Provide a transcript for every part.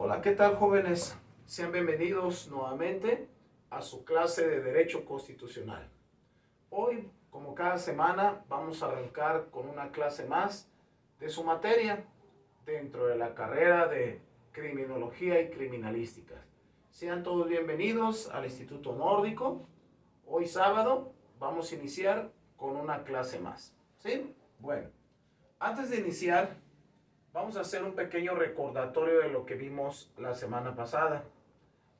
Hola, ¿qué tal, jóvenes? Sean bienvenidos nuevamente a su clase de Derecho Constitucional. Hoy, como cada semana, vamos a arrancar con una clase más de su materia dentro de la carrera de Criminología y Criminalística. Sean todos bienvenidos al Instituto Nórdico. Hoy sábado vamos a iniciar con una clase más. ¿Sí? Bueno, antes de iniciar, vamos a hacer un pequeño recordatorio de lo que vimos la semana pasada.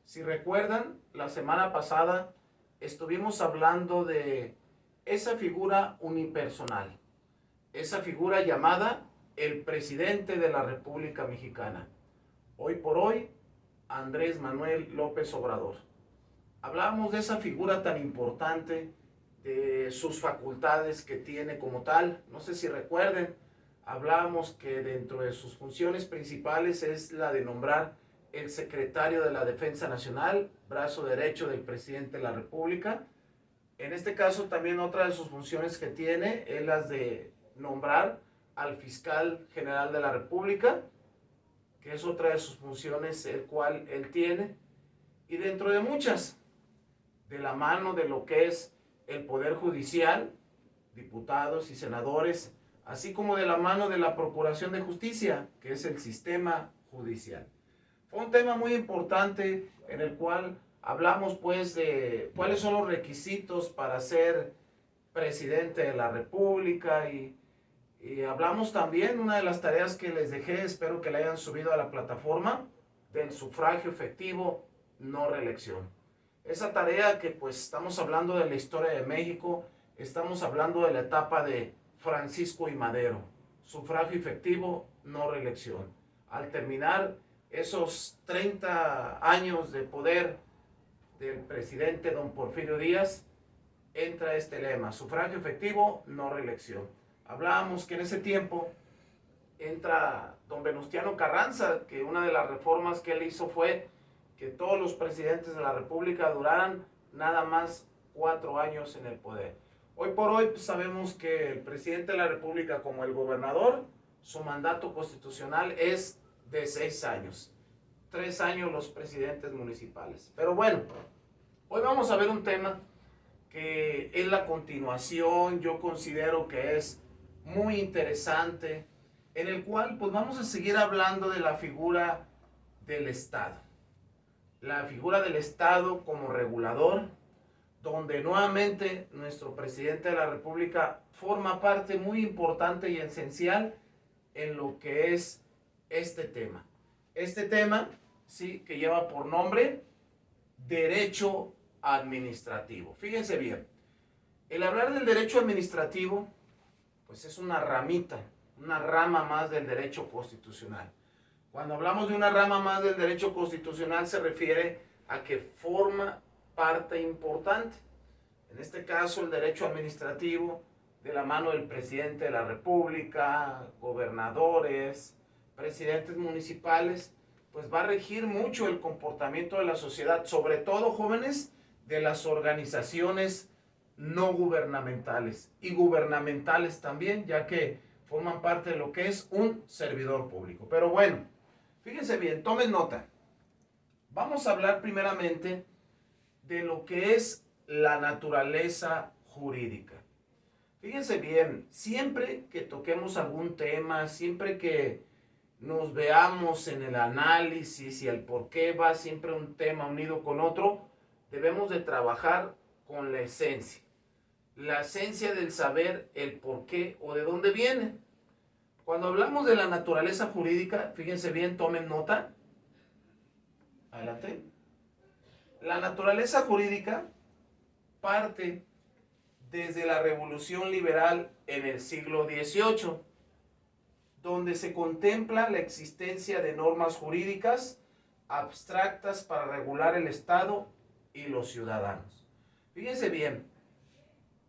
Si recuerdan, la semana pasada estuvimos hablando de esa figura unipersonal, esa figura llamada el presidente de la República Mexicana. Hoy por hoy, Andrés Manuel López Obrador. Hablábamos de esa figura tan importante, de sus facultades que tiene como tal. No sé si recuerden, hablábamos que dentro de sus funciones principales es la de nombrar el secretario de la Defensa Nacional, brazo derecho del presidente de la República. En este caso también otra de sus funciones que tiene es las de nombrar al fiscal general de la República, que es otra de sus funciones el cual él tiene. Y dentro de muchas, de la mano de lo que es el Poder Judicial, diputados y senadores, así como de la mano de la Procuración de Justicia, que es el sistema judicial. Fue un tema muy importante en el cual hablamos pues de cuáles son los requisitos para ser presidente de la República y hablamos también, una de las tareas que les dejé, espero que la hayan subido a la plataforma, del sufragio efectivo, no reelección. Esa tarea que pues estamos hablando de la historia de México, estamos hablando de la etapa de Francisco y Madero, sufragio efectivo, no reelección. Al terminar esos 30 años de poder del presidente don Porfirio Díaz, entra este lema, sufragio efectivo, no reelección. Hablábamos que en ese tiempo entra don Venustiano Carranza, que una de las reformas que él hizo fue que todos los presidentes de la República duraran nada más 4 años en el poder. Hoy por hoy pues, sabemos que el presidente de la República, como el gobernador, su mandato constitucional es de 6 años. 3 años los presidentes municipales. Pero bueno, hoy vamos a ver un tema que es la continuación, yo considero que es muy interesante, en el cual pues vamos a seguir hablando de la figura del Estado. La figura del Estado como regulador, donde nuevamente nuestro presidente de la República forma parte muy importante y esencial en lo que es este tema. Este tema, sí, que lleva por nombre derecho administrativo. Fíjense bien, el hablar del derecho administrativo, pues es una ramita, una rama más del derecho constitucional. Cuando hablamos de una rama más del derecho constitucional se refiere a que forma parte importante. En este caso el derecho administrativo de la mano del presidente de la República, gobernadores, presidentes municipales, pues va a regir mucho el comportamiento de la sociedad, sobre todo jóvenes de las organizaciones no gubernamentales y gubernamentales también, ya que forman parte de lo que es un servidor público. Pero bueno, fíjense bien, tomen nota. Vamos a hablar primeramente de lo que es la naturaleza jurídica. Fíjense bien, siempre que toquemos algún tema, siempre que nos veamos en el análisis y el por qué va siempre un tema unido con otro, debemos de trabajar con la esencia del saber, el por qué o de dónde viene. Cuando hablamos de la naturaleza jurídica, fíjense bien, tomen nota. Adelante. La naturaleza jurídica parte desde la Revolución Liberal en el siglo XVIII, donde se contempla la existencia de normas jurídicas abstractas para regular el Estado y los ciudadanos. Fíjense bien,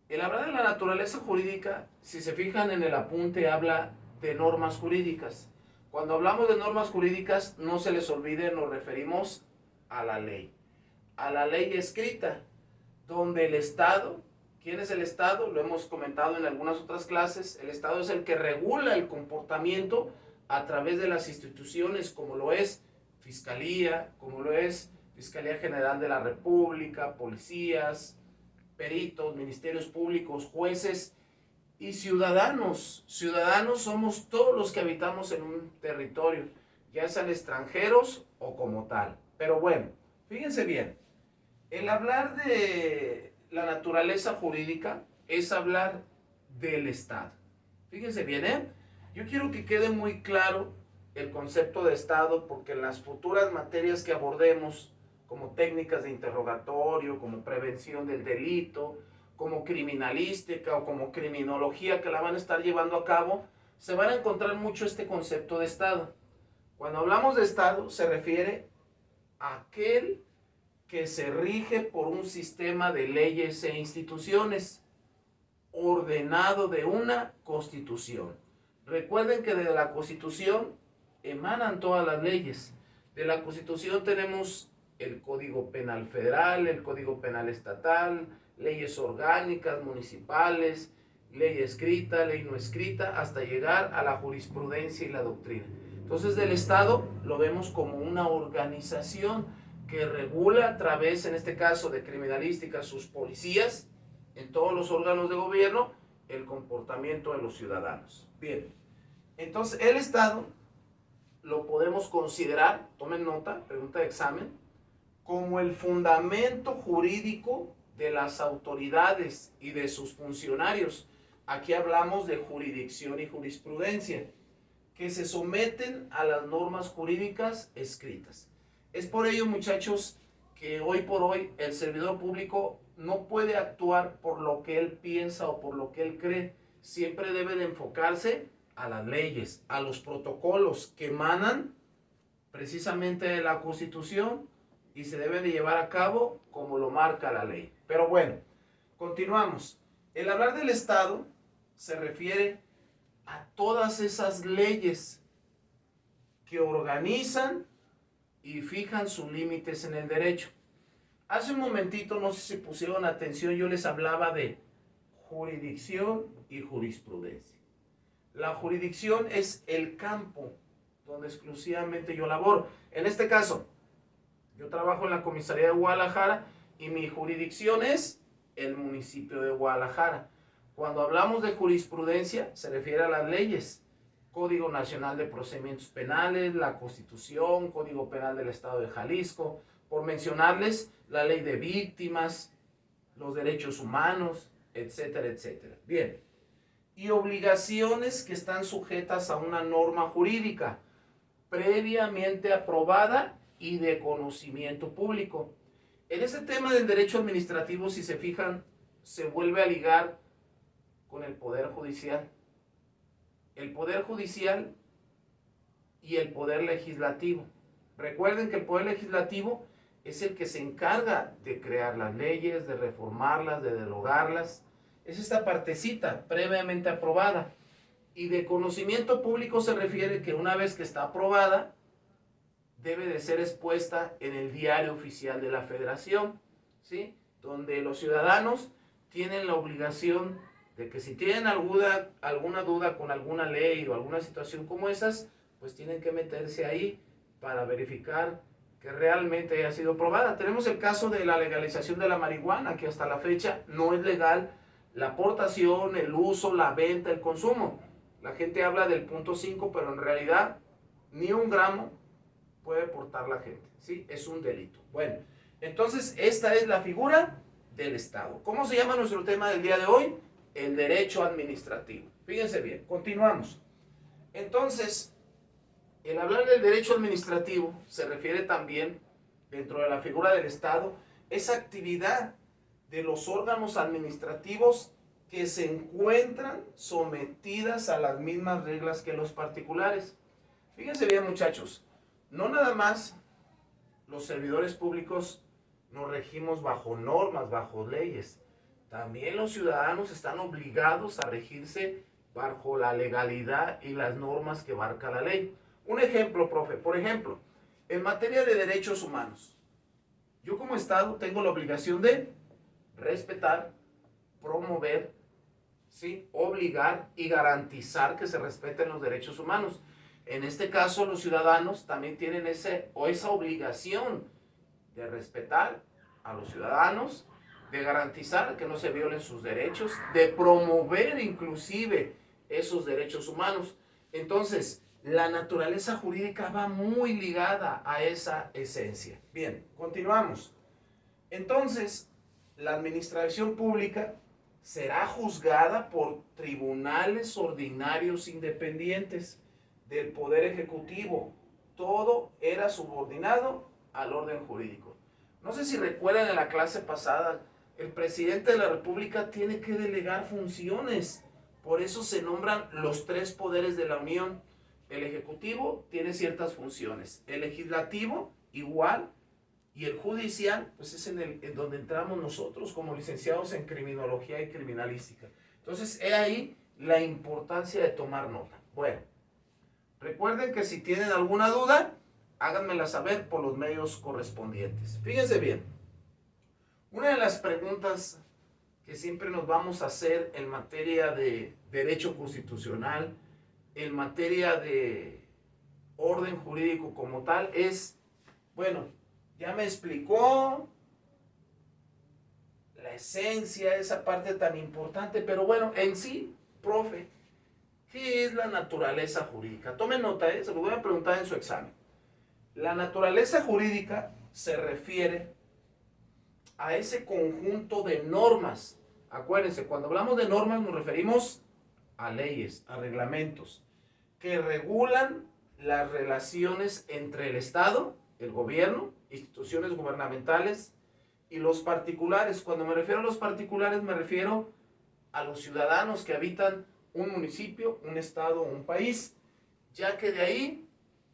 el hablar de la naturaleza jurídica, si se fijan en el apunte, habla de normas jurídicas. Cuando hablamos de normas jurídicas, no se les olvide, nos referimos a la ley escrita, donde el Estado, ¿quién es el Estado? Lo hemos comentado en algunas otras clases, el Estado es el que regula el comportamiento a través de las instituciones como lo es fiscalía, como lo es Fiscalía General de la República, policías, peritos, ministerios públicos, jueces y ciudadanos. Ciudadanos somos todos los que habitamos en un territorio, ya sean extranjeros o como tal. Pero bueno, fíjense bien, el hablar de la naturaleza jurídica es hablar del Estado. Fíjense bien, yo quiero que quede muy claro el concepto de Estado, porque en las futuras materias que abordemos, como técnicas de interrogatorio, como prevención del delito, como criminalística o como criminología que la van a estar llevando a cabo, se van a encontrar mucho este concepto de Estado. Cuando hablamos de Estado se refiere a aquel que se rige por un sistema de leyes e instituciones ordenado de una Constitución. Recuerden que de la Constitución emanan todas las leyes. De la Constitución tenemos el Código Penal Federal, el Código Penal Estatal, leyes orgánicas, municipales, ley escrita, ley no escrita, hasta llegar a la jurisprudencia y la doctrina. Entonces, del Estado lo vemos como una organización que regula a través, en este caso de criminalística, sus policías, en todos los órganos de gobierno, el comportamiento de los ciudadanos. Bien, entonces el Estado lo podemos considerar, tomen nota, pregunta de examen, como el fundamento jurídico de las autoridades y de sus funcionarios. Aquí hablamos de jurisdicción y jurisprudencia, que se someten a las normas jurídicas escritas. Es por ello, muchachos, que hoy por hoy el servidor público no puede actuar por lo que él piensa o por lo que él cree. Siempre debe de enfocarse a las leyes, a los protocolos que emanan precisamente de la Constitución y se deben de llevar a cabo como lo marca la ley. Pero bueno, continuamos. El hablar del Estado se refiere a todas esas leyes que organizan y fijan sus límites en el derecho. Hace un momentito, no sé si pusieron atención, yo les hablaba de jurisdicción y jurisprudencia. La jurisdicción es el campo donde exclusivamente yo laboro. En este caso, yo trabajo en la comisaría de Guadalajara y mi jurisdicción es el municipio de Guadalajara. Cuando hablamos de jurisprudencia, se refiere a las leyes. Código Nacional de Procedimientos Penales, la Constitución, Código Penal del Estado de Jalisco, por mencionarles la ley de víctimas, los derechos humanos, etcétera, etcétera. Bien, y obligaciones que están sujetas a una norma jurídica previamente aprobada y de conocimiento público. En este tema del derecho administrativo, si se fijan, se vuelve a ligar con el Poder Judicial. El Poder Judicial y el Poder Legislativo. Recuerden que el Poder Legislativo es el que se encarga de crear las leyes, de reformarlas, de derogarlas. Es esta partecita previamente aprobada. Y de conocimiento público se refiere que una vez que está aprobada, debe de ser expuesta en el Diario Oficial de la Federación, ¿sí? Donde los ciudadanos tienen la obligación de que si tienen alguna duda con alguna ley o alguna situación como esas, pues tienen que meterse ahí para verificar que realmente haya sido aprobada. Tenemos el caso de la legalización de la marihuana, que hasta la fecha no es legal la aportación, el uso, la venta, el consumo. La gente habla del 0.5, pero en realidad ni un gramo puede portar la gente, ¿sí? Es un delito. Bueno, entonces esta es la figura del Estado. ¿Cómo se llama nuestro tema del día de hoy? El derecho administrativo. Fíjense bien, continuamos. Entonces, el hablar del derecho administrativo se refiere también, dentro de la figura del Estado, esa actividad de los órganos administrativos que se encuentran sometidas a las mismas reglas que los particulares. Fíjense bien, muchachos, no nada más los servidores públicos nos regimos bajo normas, bajo leyes. También los ciudadanos están obligados a regirse bajo la legalidad y las normas que marca la ley. Un ejemplo, profe. Por ejemplo, en materia de derechos humanos, yo como Estado tengo la obligación de respetar, promover, ¿sí?, obligar y garantizar que se respeten los derechos humanos. En este caso, los ciudadanos también tienen esa obligación de respetar a los ciudadanos, de garantizar que no se violen sus derechos, de promover inclusive esos derechos humanos. Entonces, la naturaleza jurídica va muy ligada a esa esencia. Bien, continuamos. Entonces, la administración pública será juzgada por tribunales ordinarios independientes del Poder Ejecutivo. Todo era subordinado al orden jurídico. No sé si recuerdan en la clase pasada, el presidente de la República tiene que delegar funciones. Por eso se nombran los tres poderes de la Unión. El Ejecutivo tiene ciertas funciones. El Legislativo igual. Y el judicial, pues es en donde entramos nosotros como licenciados en criminología y criminalística. Entonces, he ahí la importancia de tomar nota. Bueno, recuerden que si tienen alguna duda, háganmela saber por los medios correspondientes. Fíjense bien, una de las preguntas que siempre nos vamos a hacer en materia de derecho constitucional, en materia de orden jurídico como tal, es, bueno, ya me explicó la esencia, esa parte tan importante, pero bueno, en sí, profe, ¿qué es la naturaleza jurídica? Tomen nota, se lo voy a preguntar en su examen. La naturaleza jurídica se refiere a ese conjunto de normas. Acuérdense, cuando hablamos de normas nos referimos a leyes, a reglamentos, que regulan las relaciones entre el Estado, el gobierno, instituciones gubernamentales y los particulares. Cuando me refiero a los particulares me refiero a los ciudadanos que habitan un municipio, un estado o un país, ya que de ahí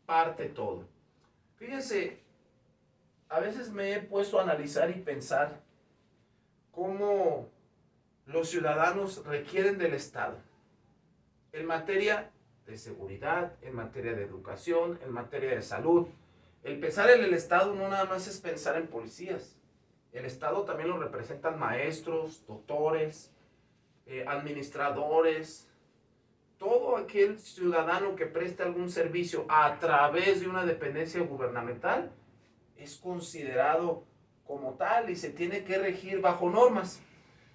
parte todo. Fíjense, a veces me he puesto a analizar y pensar cómo los ciudadanos requieren del Estado en materia de seguridad, en materia de educación, en materia de salud. El pensar en el Estado no nada más es pensar en policías. El Estado también lo representan maestros, doctores, administradores, todo aquel ciudadano que preste algún servicio a través de una dependencia gubernamental es considerado como tal y se tiene que regir bajo normas.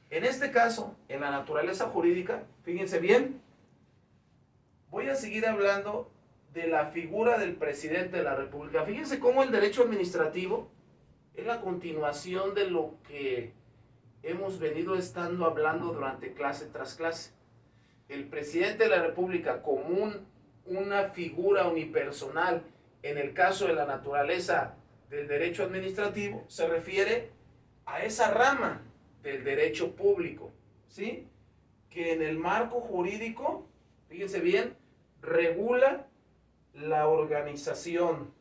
En este caso, en la naturaleza jurídica, fíjense bien, voy a seguir hablando de la figura del presidente de la República. Fíjense cómo el derecho administrativo es la continuación de lo que hemos venido estando hablando durante clase tras clase. El presidente de la República como una figura unipersonal en el caso de la naturaleza del derecho administrativo se refiere a esa rama del derecho público, ¿sí? Que en el marco jurídico, fíjense bien, regula la organización,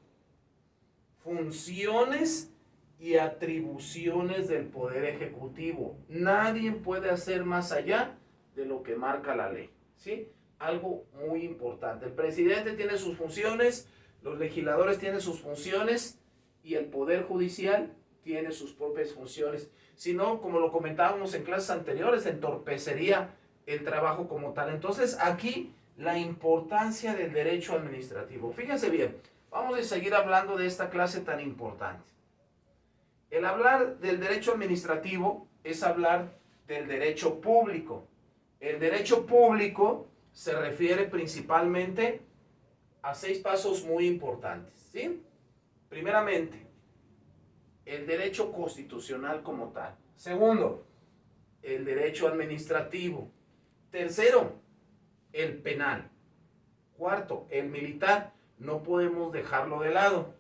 funciones y atribuciones del Poder Ejecutivo. Nadie puede hacer más allá de lo que marca la ley, ¿sí? Algo muy importante. El presidente tiene sus funciones, los legisladores tienen sus funciones y el Poder Judicial tiene sus propias funciones. Si no, como lo comentábamos en clases anteriores, entorpecería el trabajo como tal. Entonces, aquí la importancia del derecho administrativo. Fíjense bien, vamos a seguir hablando de esta clase tan importante. El hablar del derecho administrativo es hablar del derecho público. El derecho público se refiere principalmente a 6 pasos muy importantes, ¿sí? Primeramente, el derecho constitucional como tal. Segundo, el derecho administrativo. Tercero, el penal. Cuarto, el militar. No podemos dejarlo de lado.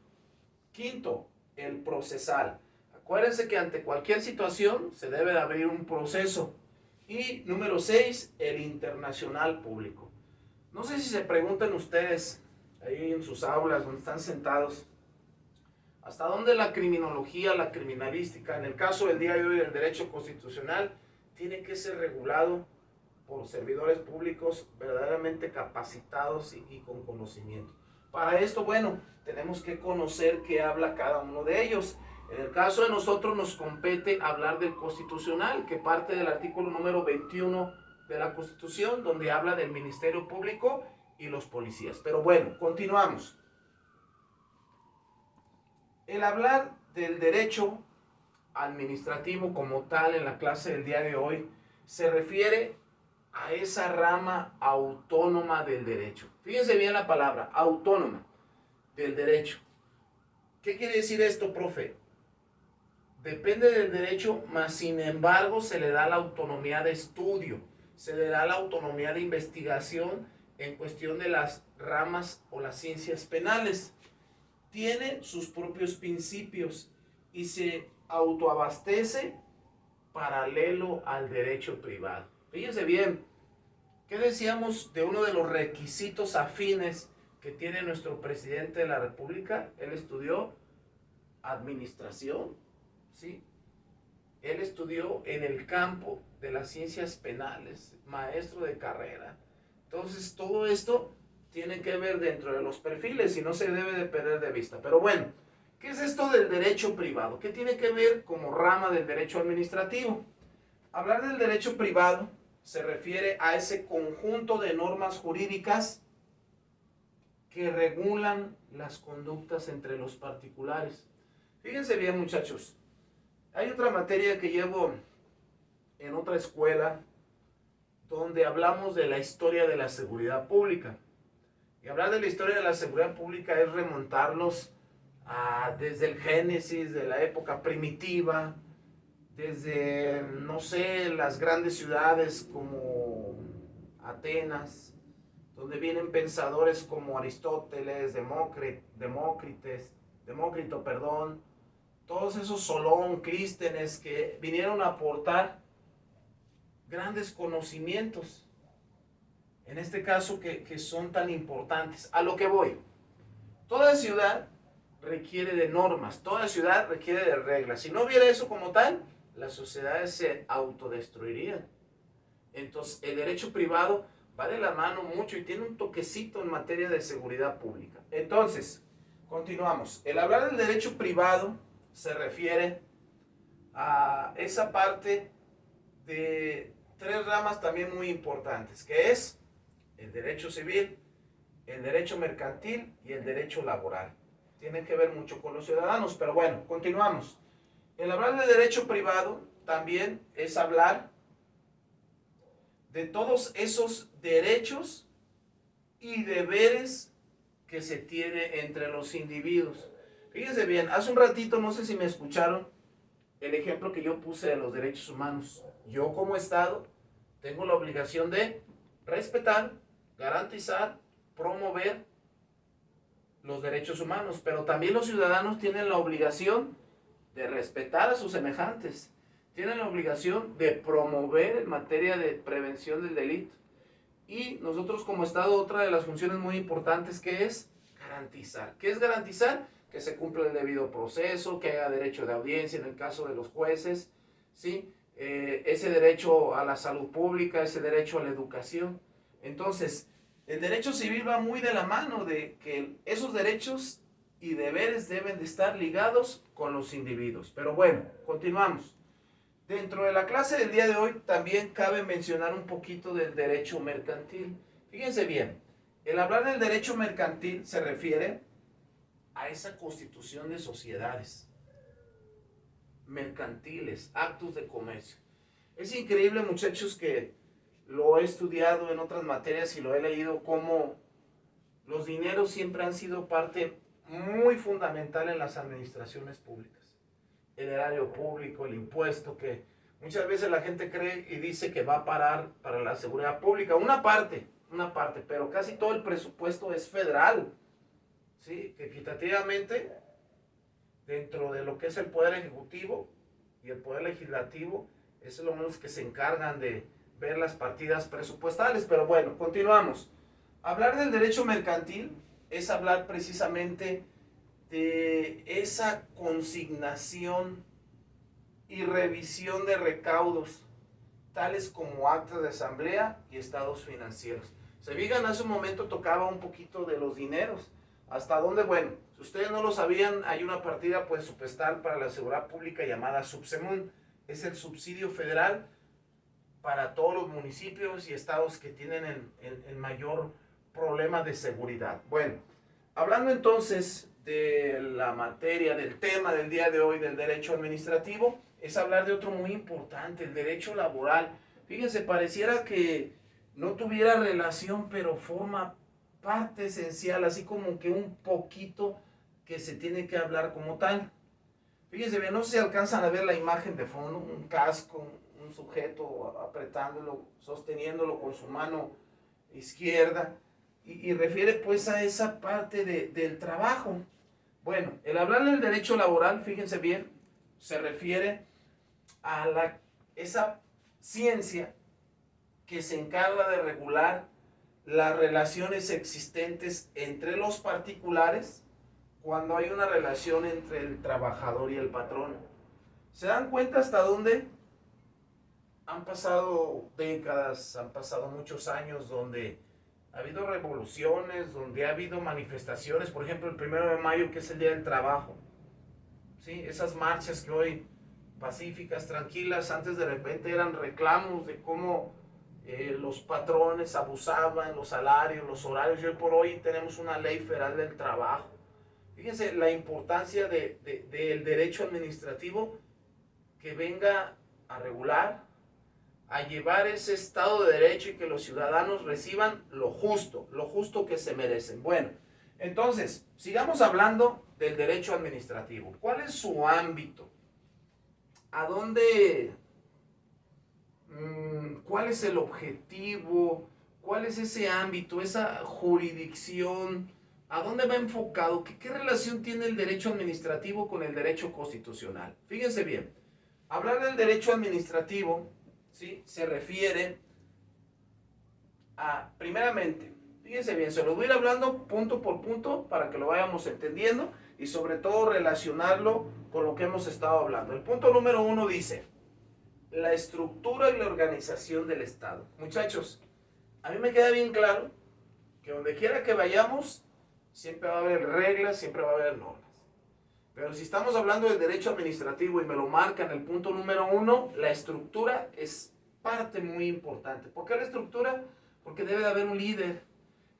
Quinto, el procesal. Acuérdense que ante cualquier situación se debe de abrir un proceso. Y número 6, el internacional público. No sé si se preguntan ustedes ahí en sus aulas donde están sentados, hasta dónde la criminología, la criminalística, en el caso del día de hoy del derecho constitucional, tiene que ser regulado por servidores públicos verdaderamente capacitados y con conocimiento. Para esto, bueno, tenemos que conocer qué habla cada uno de ellos. En el caso de nosotros nos compete hablar del constitucional, que parte del artículo número 21 de la Constitución, donde habla del Ministerio Público y y los policías. Pero bueno, continuamos. El hablar del derecho administrativo como tal en la clase del día de hoy se refiere a esa rama autónoma del derecho. Fíjense bien la palabra, autónoma del derecho. ¿Qué quiere decir esto, profe? Depende del derecho, mas sin embargo se le da la autonomía de estudio, se le da la autonomía de investigación en cuestión de las ramas o las ciencias penales. Tiene sus propios principios y se autoabastece paralelo al derecho privado. Fíjense bien, ¿qué decíamos de uno de los requisitos afines que tiene nuestro presidente de la República? Él estudió administración, ¿sí? Él estudió en el campo de las ciencias penales, maestro de carrera. Entonces, todo esto tiene que ver dentro de los perfiles y no se debe de perder de vista. Pero bueno, ¿qué es esto del derecho privado? ¿Qué tiene que ver como rama del derecho administrativo? Hablar del derecho privado se refiere a ese conjunto de normas jurídicas que regulan las conductas entre los particulares. Fíjense bien, muchachos, hay otra materia que llevo en otra escuela donde hablamos de la historia de la seguridad pública. Y hablar de la historia de la seguridad pública es remontarlos desde el génesis de la época primitiva, desde, no sé, las grandes ciudades como Atenas, donde vienen pensadores como Aristóteles, Demócrito, todos esos Solón, Clístenes, que vinieron a aportar grandes conocimientos, en este caso que son tan importantes. A lo que voy, toda ciudad requiere de normas, toda ciudad requiere de reglas. Si no hubiera eso como tal, las sociedades se autodestruirían. Entonces, el derecho privado va de la mano mucho y tiene un toquecito en materia de seguridad pública. Entonces, continuamos. El hablar del derecho privado se refiere a esa parte de tres ramas también muy importantes, que es el derecho civil, el derecho mercantil y el derecho laboral. Tienen que ver mucho con los ciudadanos, pero bueno, continuamos. El hablar de derecho privado también es hablar de todos esos derechos y deberes que se tiene entre los individuos. Fíjense bien, hace un ratito, no sé si me escucharon, el ejemplo que yo puse de los derechos humanos. Yo como Estado tengo la obligación de respetar, garantizar, promover los derechos humanos, pero también los ciudadanos tienen la obligación de respetar a sus semejantes, tienen la obligación de promover en materia de prevención del delito. Y nosotros como Estado, otra de las funciones muy importantes que es garantizar. ¿Qué es garantizar? Que se cumpla el debido proceso, que haya derecho de audiencia en el caso de los jueces, ¿sí? Ese derecho a la salud pública, ese derecho a la educación. Entonces, el derecho civil va muy de la mano de que esos derechos y deberes deben de estar ligados con los individuos. Pero bueno, continuamos. Dentro de la clase del día de hoy también cabe mencionar un poquito del derecho mercantil. Fíjense bien, el hablar del derecho mercantil se refiere a esa constitución de sociedades mercantiles, actos de comercio. Es increíble, muchachos, que lo he estudiado en otras materias y lo he leído, cómo los dineros siempre han sido parte muy fundamental en las administraciones públicas. El erario público, el impuesto, que muchas veces la gente cree y dice que va a parar para la seguridad pública. Una parte, pero casi todo el presupuesto es federal, ¿sí? Que equitativamente, dentro de lo que es el Poder Ejecutivo y el Poder Legislativo, es lo menos que se encargan de ver las partidas presupuestales. Pero bueno, continuamos. Hablar del derecho mercantil es hablar precisamente de esa consignación y revisión de recaudos, tales como actas de asamblea y estados financieros. Se fijan, hace un momento tocaba un poquito de los dineros. ¿Hasta dónde? Bueno, si ustedes no lo sabían, hay una partida presupuestal para la seguridad pública llamada Subsemun. Es el subsidio federal para todos los municipios y estados que tienen el mayor problema de seguridad. Bueno, hablando entonces de la materia, del tema del día de hoy, del derecho administrativo, es hablar de otro muy importante, el derecho laboral. Fíjense, pareciera que no tuviera relación, pero forma parte esencial, así como que un poquito que se tiene que hablar como tal. Fíjense bien, no sé si alcanzan a ver la imagen de fondo, un casco, un sujeto apretándolo, sosteniéndolo con su mano izquierda, y refiere pues a esa parte del trabajo. Bueno, el hablar del derecho laboral, fíjense bien, se refiere a esa ciencia que se encarga de regular las relaciones existentes entre los particulares cuando hay una relación entre el trabajador y el patrón. ¿Se dan cuenta hasta dónde? Han pasado décadas, han pasado muchos años donde ha habido revoluciones, donde ha habido manifestaciones, por ejemplo el 1 de mayo, que es el Día del Trabajo. ¿Sí? Esas marchas que hoy pacíficas, tranquilas, antes de repente eran reclamos de cómo los patrones abusaban los salarios, los horarios, y hoy por hoy tenemos una ley federal del trabajo. Fíjense la importancia del derecho administrativo que venga a regular, a llevar ese Estado de Derecho y que los ciudadanos reciban lo justo que se merecen. Bueno, entonces, sigamos hablando del derecho administrativo. ¿Cuál es su ámbito? ¿A dónde? ¿Cuál es el objetivo? ¿Cuál es ese ámbito, esa jurisdicción? ¿A dónde va enfocado? ¿Qué relación tiene el derecho administrativo con el derecho constitucional? Fíjense bien, hablar del derecho administrativo, ¿sí?, se refiere a, primeramente, fíjense bien, se lo voy a ir hablando punto por punto para que lo vayamos entendiendo y sobre todo relacionarlo con lo que hemos estado hablando. El punto número 1 dice: la estructura y la organización del Estado. Muchachos, a mí me queda bien claro que donde quiera que vayamos, siempre va a haber reglas, siempre va a haber normas. Pero si estamos hablando del derecho administrativo y me lo marca en el punto número 1, la estructura es parte muy importante. ¿Por qué la estructura? Porque debe de haber un líder.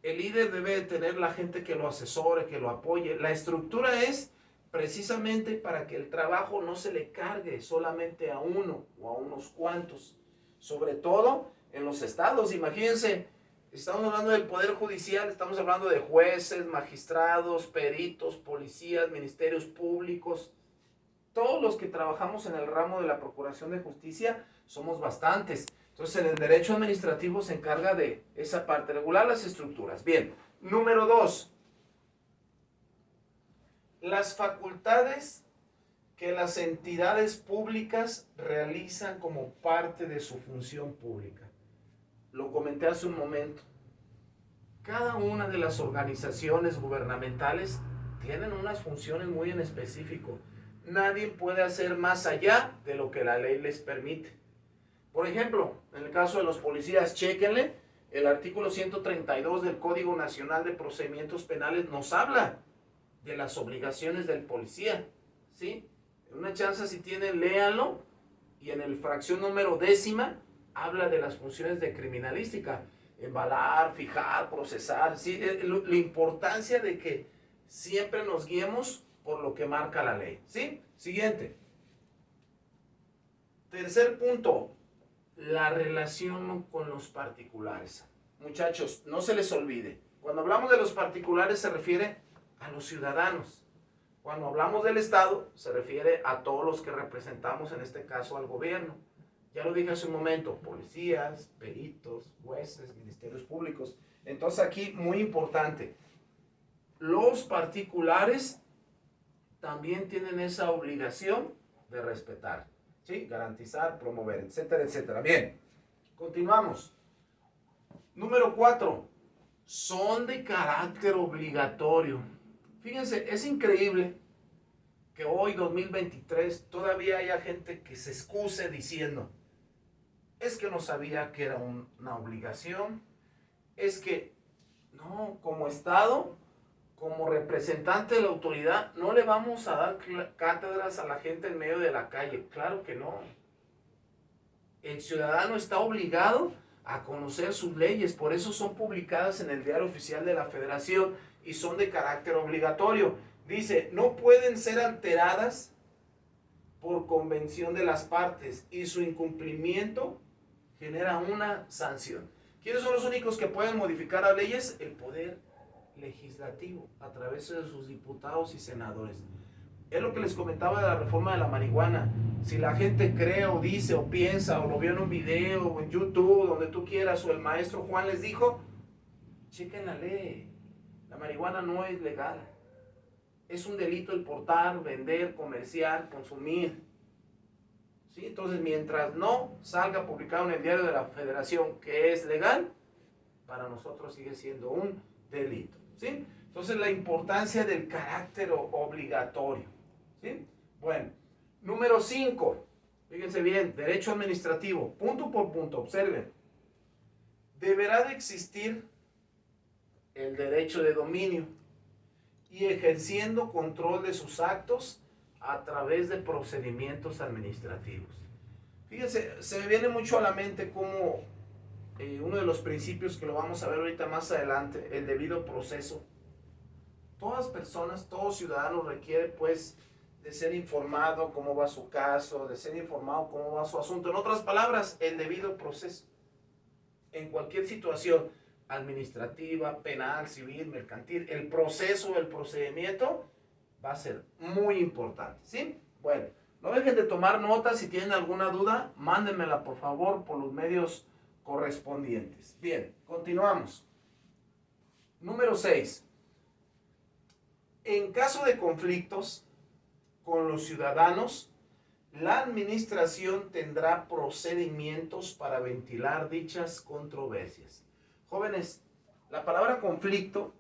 El líder debe de tener la gente que lo asesore, que lo apoye. La estructura es precisamente para que el trabajo no se le cargue solamente a uno o a unos cuantos. Sobre todo en los estados. Imagínense, estamos hablando del Poder Judicial, estamos hablando de jueces, magistrados, peritos, policías, ministerios públicos. Todos los que trabajamos en el ramo de la Procuración de Justicia somos bastantes. Entonces, en el derecho administrativo se encarga de esa parte, regular las estructuras. Bien, número 2. Las facultades que las entidades públicas realizan como parte de su función pública. Lo comenté hace un momento. Cada una de las organizaciones gubernamentales tienen unas funciones muy en específico. Nadie puede hacer más allá de lo que la ley les permite. Por ejemplo, en el caso de los policías, chéquenle, el artículo 132 del Código Nacional de Procedimientos Penales nos habla de las obligaciones del policía, ¿sí? Una chance, si tienen, léanlo, y en el fracción número 10 habla de las funciones de criminalística: embalar, fijar, procesar, ¿sí? La importancia de que siempre nos guiemos por lo que marca la ley, ¿sí? Siguiente. Tercer punto, la relación con los particulares. Muchachos, no se les olvide, cuando hablamos de los particulares se refiere a los ciudadanos. Cuando hablamos del Estado, se refiere a todos los que representamos, en este caso al gobierno. Ya lo dije hace un momento: policías, peritos, jueces, ministerios públicos. Entonces aquí, muy importante, los particulares también tienen esa obligación de respetar, ¿sí?, garantizar, promover, etcétera, etcétera. Bien, continuamos. Número 4, son de carácter obligatorio. Fíjense, es increíble que hoy, 2023, todavía haya gente que se excuse diciendo: es que no sabía que era una obligación, es que no, como Estado, como representante de la autoridad, no le vamos a dar cátedras a la gente en medio de la calle. Claro que no. El ciudadano está obligado a conocer sus leyes. Por eso son publicadas en el Diario Oficial de la Federación y son de carácter obligatorio. Dice, no pueden ser alteradas por convención de las partes y su incumplimiento genera una sanción. ¿Quiénes son los únicos que pueden modificar las leyes? El Poder Legislativo, a través de sus diputados y senadores. Es lo que les comentaba de la reforma de la marihuana. Si la gente cree o dice o piensa o lo vio en un video o en YouTube, donde tú quieras, o el maestro Juan les dijo, chequen la ley. La marihuana no es legal. Es un delito el portar, vender, comerciar, consumir. ¿Sí? Entonces, mientras no salga publicado en el Diario de la Federación que es legal, para nosotros sigue siendo un delito. ¿Sí? Entonces, la importancia del carácter obligatorio. ¿Sí? Bueno, número 5. Fíjense bien, derecho administrativo. Punto por punto, observen. Deberá de existir el derecho de dominio y ejerciendo control de sus actos a través de procedimientos administrativos. Fíjense, se me viene mucho a la mente como uno de los principios que lo vamos a ver ahorita más adelante, el debido proceso. Todas personas, todo ciudadano requiere pues de ser informado cómo va su caso, de ser informado cómo va su asunto. En otras palabras, el debido proceso. En cualquier situación administrativa, penal, civil, mercantil, el proceso, el procedimiento va a ser muy importante, ¿sí? Bueno, no dejen de tomar notas. Si tienen alguna duda, mándenmela por favor por los medios correspondientes. Bien, continuamos. Número 6. En caso de conflictos con los ciudadanos, la administración tendrá procedimientos para ventilar dichas controversias. Jóvenes, la palabra conflicto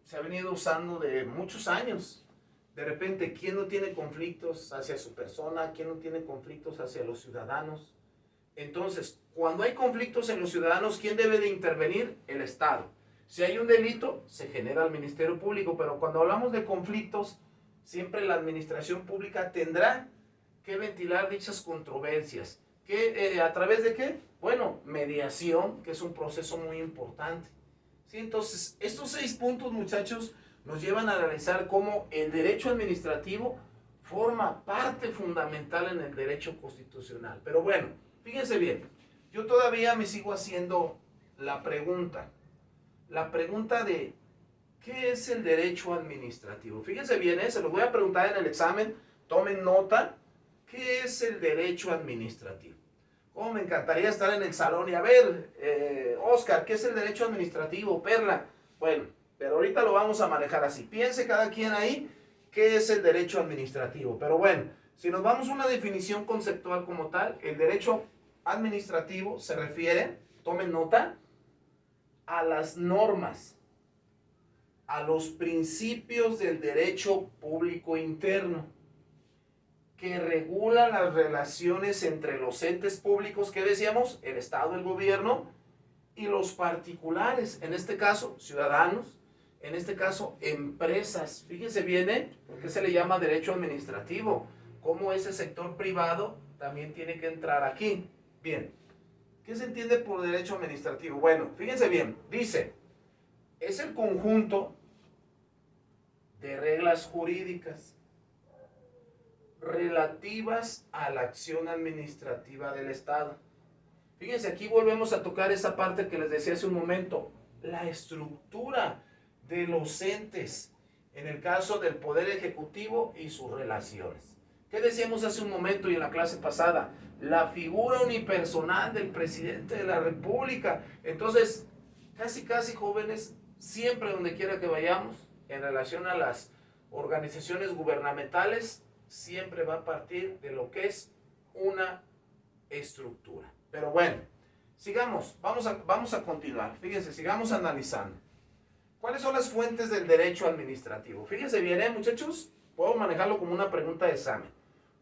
se ha venido usando de muchos años. De repente, ¿quién no tiene conflictos hacia su persona? ¿Quién no tiene conflictos hacia los ciudadanos? Entonces, cuando hay conflictos en los ciudadanos, ¿quién debe de intervenir? El Estado. Si hay un delito, se genera el Ministerio Público, pero cuando hablamos de conflictos, siempre la administración pública tendrá que ventilar dichas controversias. ¿A través de qué? Bueno, mediación, que es un proceso muy importante. ¿Sí? Entonces, estos 6 puntos, muchachos, nos llevan a realizar cómo el derecho administrativo forma parte fundamental en el derecho constitucional. Pero bueno, fíjense bien, yo todavía me sigo haciendo la pregunta de ¿qué es el derecho administrativo? Fíjense bien, se lo voy a preguntar en el examen, tomen nota. ¿Qué es el derecho administrativo? Oh, me encantaría estar en el salón y a ver, Oscar, ¿qué es el derecho administrativo? Perla. Bueno, pero ahorita lo vamos a manejar así. Piense cada quien ahí qué es el derecho administrativo. Pero bueno, si nos vamos a una definición conceptual como tal, el derecho administrativo se refiere, tomen nota, a las normas, a los principios del derecho público interno, que regula las relaciones entre los entes públicos, que decíamos, el Estado, el gobierno, y los particulares, en este caso, ciudadanos, en este caso, empresas. Fíjense bien, ¿por qué se le llama derecho administrativo? Cómo ese sector privado también tiene que entrar aquí. Bien, ¿qué se entiende por derecho administrativo? Bueno, fíjense bien, dice, es el conjunto de reglas jurídicas relativas a la acción administrativa del Estado. Fíjense, aquí volvemos a tocar esa parte que les decía hace un momento, la estructura de los entes, en el caso del Poder Ejecutivo y sus relaciones. ¿Qué decíamos hace un momento y en la clase pasada? La figura unipersonal del presidente de la República. Entonces, casi jóvenes, siempre donde quiera que vayamos, en relación a las organizaciones gubernamentales, siempre va a partir de lo que es una estructura. Pero bueno, sigamos, vamos a continuar. Fíjense, sigamos analizando. ¿Cuáles son las fuentes del derecho administrativo? Fíjense bien, muchachos, puedo manejarlo como una pregunta de examen.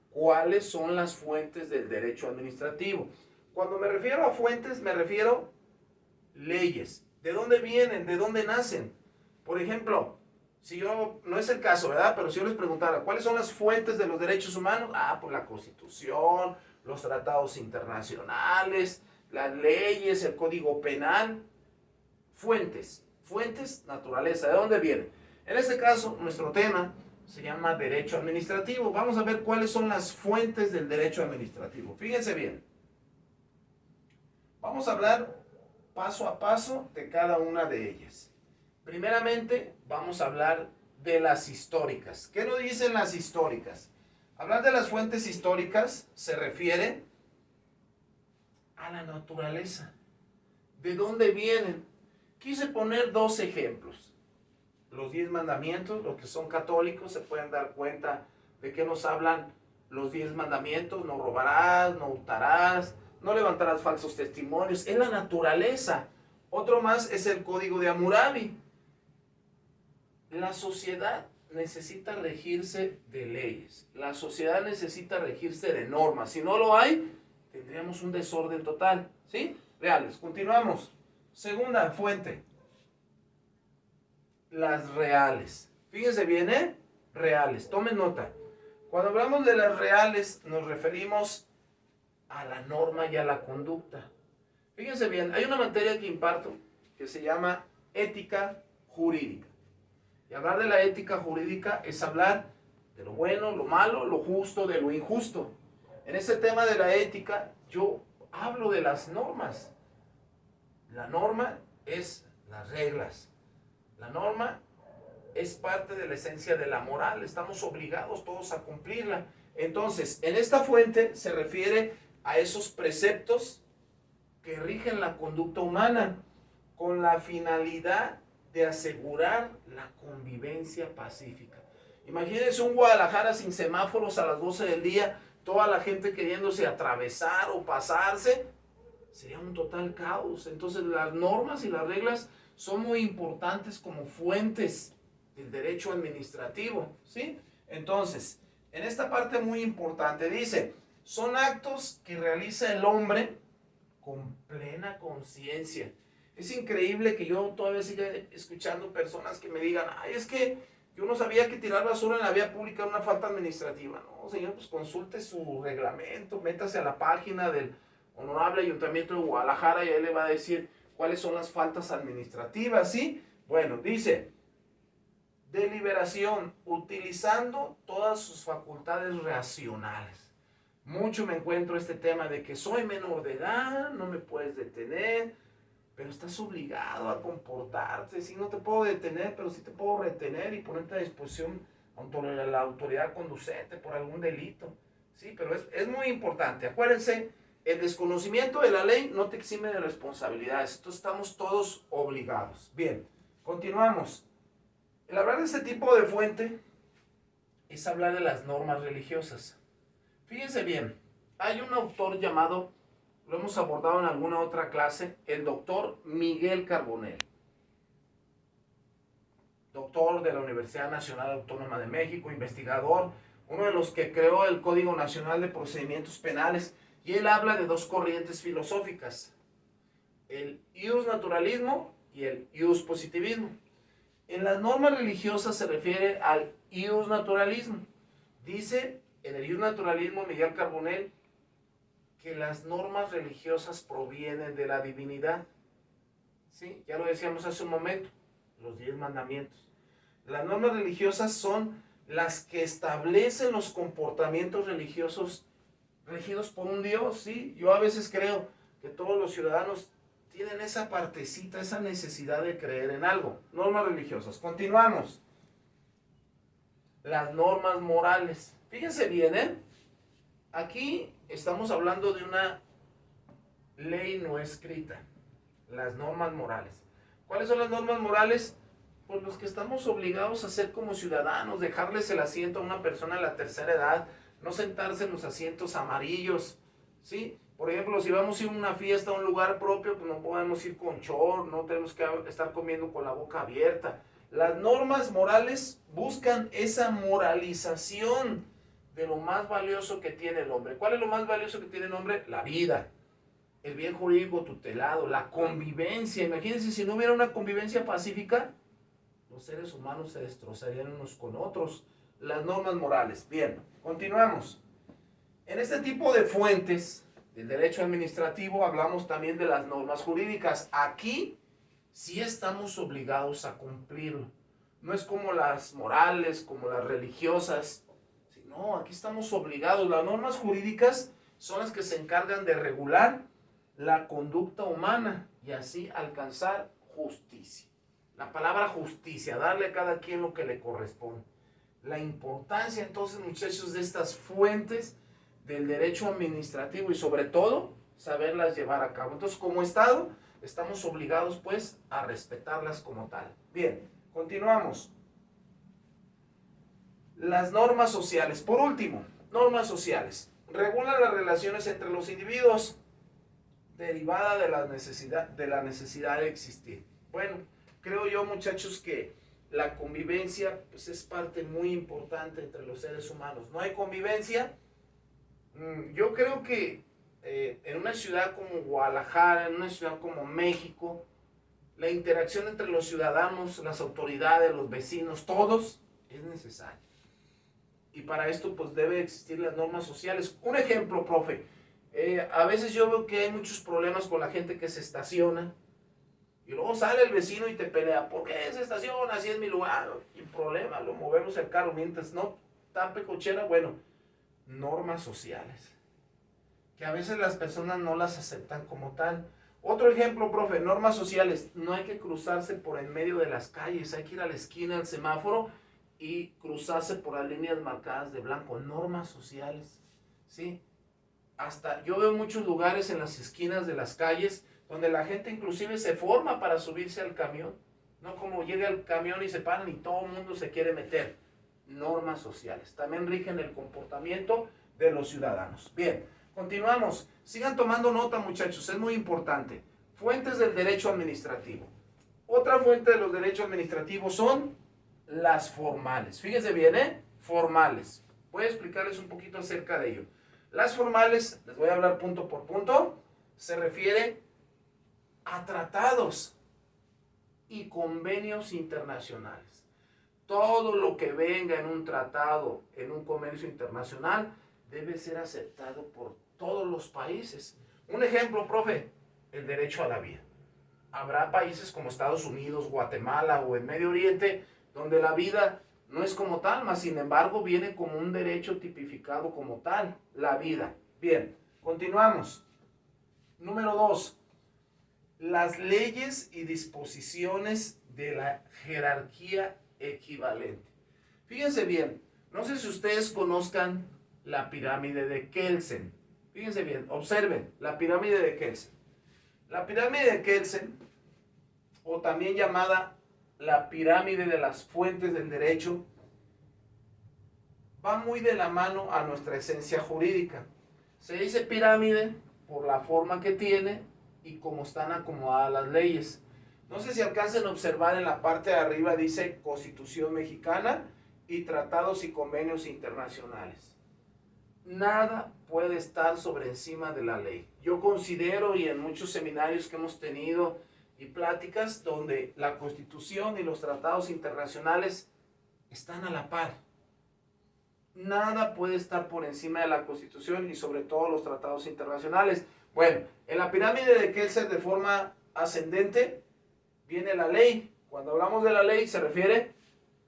¿Cuáles son las fuentes del derecho administrativo? Cuando me refiero a fuentes, me refiero a leyes. ¿De dónde vienen? ¿De dónde nacen? Por ejemplo, si yo, no es el caso, ¿verdad? Pero si yo les preguntara, ¿cuáles son las fuentes de los derechos humanos? Pues la Constitución, los tratados internacionales, las leyes, el código penal. Fuentes, naturaleza, ¿de dónde vienen? En este caso, nuestro tema se llama derecho administrativo. Vamos a ver cuáles son las fuentes del derecho administrativo. Fíjense bien. Vamos a hablar paso a paso de cada una de ellas. Primeramente, vamos a hablar de las históricas. ¿Qué nos dicen las históricas? Hablar de las fuentes históricas se refiere a la naturaleza. ¿De dónde vienen? Quise poner dos ejemplos. Los 10 mandamientos, los que son católicos se pueden dar cuenta de que nos hablan los 10 mandamientos. No robarás, no hurtarás, no levantarás falsos testimonios. Es la naturaleza. Otro más es el código de Hammurabi. La sociedad necesita regirse de leyes. La sociedad necesita regirse de normas. Si no lo hay, tendríamos un desorden total. ¿Sí? Reales. Continuamos. Segunda fuente. Las reales. Fíjense bien, ¿eh? Reales. Tomen nota. Cuando hablamos de las reales, nos referimos a la norma y a la conducta. Fíjense bien, hay una materia que imparto que se llama ética jurídica. Y hablar de la ética jurídica es hablar de lo bueno, lo malo, lo justo, de lo injusto. En este tema de la ética, yo hablo de las normas. La norma es las reglas. La norma es parte de la esencia de la moral. Estamos obligados todos a cumplirla. Entonces, en esta fuente se refiere a esos preceptos que rigen la conducta humana con la finalidad de asegurar la convivencia pacífica. Imagínense un Guadalajara sin semáforos a las 12 del día, toda la gente queriéndose atravesar o pasarse. Sería un total caos. Entonces las normas y las reglas son muy importantes como fuentes del derecho administrativo, ¿sí? Entonces, en esta parte muy importante dice, son actos que realiza el hombre con plena conciencia. Es increíble que yo todavía siga escuchando personas que me digan, ay, es que yo no sabía que tirar basura en la vía pública era una falta administrativa. No, señor, pues consulte su reglamento, métase a la página del Honorable Ayuntamiento de Guadalajara y ahí le va a decir cuáles son las faltas administrativas, ¿sí? Bueno, dice, deliberación, utilizando todas sus facultades racionales. Mucho me encuentro este tema de que soy menor de edad, no me puedes detener, pero estás obligado a comportarte. Sí, no te puedo detener, pero sí te puedo retener y ponerte a disposición a la autoridad conducente por algún delito. Sí, pero es muy importante. Acuérdense, el desconocimiento de la ley no te exime de responsabilidades. Entonces estamos todos obligados. Bien, continuamos. El hablar de este tipo de fuente es hablar de las normas religiosas. Fíjense bien, hay un autor llamado, lo hemos abordado en alguna otra clase, el doctor Miguel Carbonell. Doctor de la Universidad Nacional Autónoma de México, investigador, uno de los que creó el Código Nacional de Procedimientos Penales, y él habla de dos corrientes filosóficas, el ius naturalismo y el ius positivismo. En las normas religiosas se refiere al ius naturalismo. Dice en el ius naturalismo Miguel Carbonell que las normas religiosas provienen de la divinidad. ¿Sí? Ya lo decíamos hace un momento, los 10 mandamientos. Las normas religiosas son las que establecen los comportamientos religiosos regidos por un Dios, ¿sí? Yo a veces creo que todos los ciudadanos tienen esa partecita, esa necesidad de creer en algo. Normas religiosas. Continuamos. Las normas morales. Fíjense bien, ¿eh? Aquí estamos hablando de una ley no escrita. Las normas morales. ¿Cuáles son las normas morales? Pues los que estamos obligados a hacer como ciudadanos, dejarles el asiento a una persona de la tercera edad, no sentarse en los asientos amarillos, ¿sí? Por ejemplo, si vamos a ir a una fiesta, a un lugar propio, pues no podemos ir con short, no tenemos que estar comiendo con la boca abierta. Las normas morales buscan esa moralización de lo más valioso que tiene el hombre. ¿Cuál es lo más valioso que tiene el hombre? La vida, el bien jurídico tutelado, la convivencia. Imagínense si no hubiera una convivencia pacífica, los seres humanos se destrozarían unos con otros. Las normas morales. Bien, continuamos. En este tipo de fuentes del derecho administrativo, hablamos también de las normas jurídicas. Aquí sí estamos obligados a cumplirlo. No es como las morales, como las religiosas. No, aquí estamos obligados. Las normas jurídicas son las que se encargan de regular la conducta humana y así alcanzar justicia. La palabra justicia, darle a cada quien lo que le corresponde. La importancia entonces, muchachos, de estas fuentes del derecho administrativo y sobre todo saberlas llevar a cabo. Entonces, como Estado, estamos obligados pues a respetarlas como tal. Bien, continuamos. Las normas sociales. Por último, normas sociales. Regulan las relaciones entre los individuos derivada de la necesidad de existir. Bueno, creo yo, muchachos, que la convivencia pues, es parte muy importante entre los seres humanos. No hay convivencia. Yo creo que en una ciudad como Guadalajara, en una ciudad como México, la interacción entre los ciudadanos, las autoridades, los vecinos, todos, es necesaria. Y para esto pues debe existir las normas sociales. Un ejemplo, profe. A veces yo veo que hay muchos problemas con la gente que se estaciona y luego sale el vecino y te pelea. ¿Por qué se estaciona? Así es mi lugar. Sin problema, lo movemos el carro mientras no tape cochera. Bueno, normas sociales que a veces las personas no las aceptan como tal. Otro ejemplo, profe, normas sociales. No hay que cruzarse por en medio de las calles. Hay que ir a la esquina del semáforo y cruzarse por las líneas marcadas de blanco. Normas sociales, ¿sí? Hasta yo veo muchos lugares en las esquinas de las calles donde la gente inclusive se forma para subirse al camión. No como llega el camión y se paran y todo el mundo se quiere meter. Normas sociales. También rigen el comportamiento de los ciudadanos. Bien, continuamos. Sigan tomando nota, muchachos, es muy importante. Fuentes del derecho administrativo. Otra fuente de los derechos administrativos son las formales. Fíjense bien, formales. Voy a explicarles un poquito acerca de ello. Las formales, les voy a hablar punto por punto, se refiere a tratados y convenios internacionales. Todo lo que venga en un tratado, en un comercio internacional, debe ser aceptado por todos los países. Un ejemplo, profe, el derecho a la vida. Habrá países como Estados Unidos, Guatemala o el Medio Oriente, donde la vida no es como tal, mas sin embargo viene como un derecho tipificado como tal, la vida. Bien, continuamos. Número 2. Las leyes y disposiciones de la jerarquía equivalente. Fíjense bien, no sé si ustedes conozcan la pirámide de Kelsen. Fíjense bien, observen la pirámide de Kelsen. La pirámide de Kelsen, o también llamada la pirámide de las fuentes del derecho, va muy de la mano a nuestra esencia jurídica. Se dice pirámide por la forma que tiene y cómo están acomodadas las leyes. No sé si alcancen a observar en la parte de arriba dice Constitución Mexicana y tratados y convenios internacionales. Nada puede estar sobre encima de la ley. Yo considero, y en muchos seminarios que hemos tenido y pláticas, donde la Constitución y los tratados internacionales están a la par. Nada puede estar por encima de la Constitución y sobre todo los tratados internacionales. Bueno, en la pirámide de Kelsen, de forma ascendente, viene la ley. Cuando hablamos de la ley se refiere